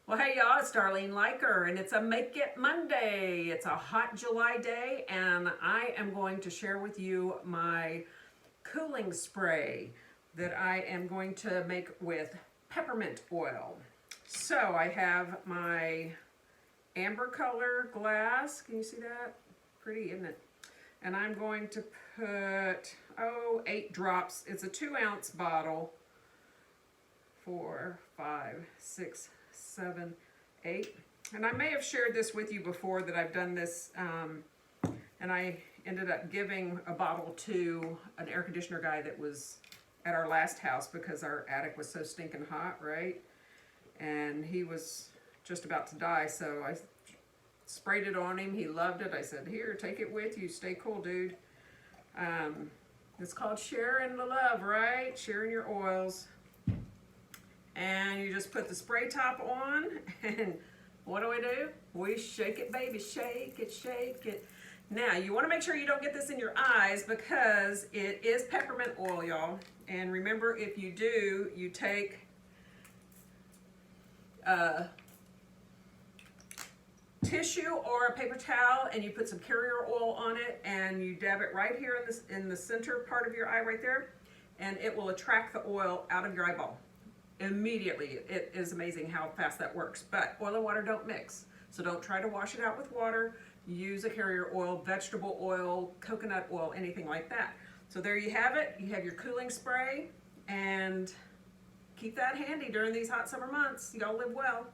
Well, hey y'all, it's Darlene Liker, and it's a Make It Monday. It's a hot July day, and I am going to share with you my cooling spray that I am going to make with peppermint oil. So I have my amber color glass. Can you see that? Pretty, isn't it? And I'm going to put, 8 drops. It's a 2-ounce bottle. 4, 5, 6, 7, 8. And I may have shared this with you before that I've done this, and I ended up giving a bottle to an air conditioner guy that was at our last house because our attic was so stinking hot, right? And he was just about to die, so I sprayed it on him. He loved it. I said, here, take it with you. Stay cool, dude. It's called sharing the love, right? Sharing your oils. And you just put the spray top on, and what do? We shake it, baby, shake it, shake it. Now, you wanna make sure you don't get this in your eyes because it is peppermint oil, y'all. And remember, if you do, you take tissue or a paper towel and you put some carrier oil on it and you dab it right here in the center part of your eye right there, and it will attract the oil out of your eyeball. Immediately. It is amazing how fast that works. But oil and water don't mix. So don't try to wash it out with water. Use a carrier oil, vegetable oil, coconut oil, anything like that. So there you have it. You have your cooling spray, and keep that handy during these hot summer months. Y'all live well.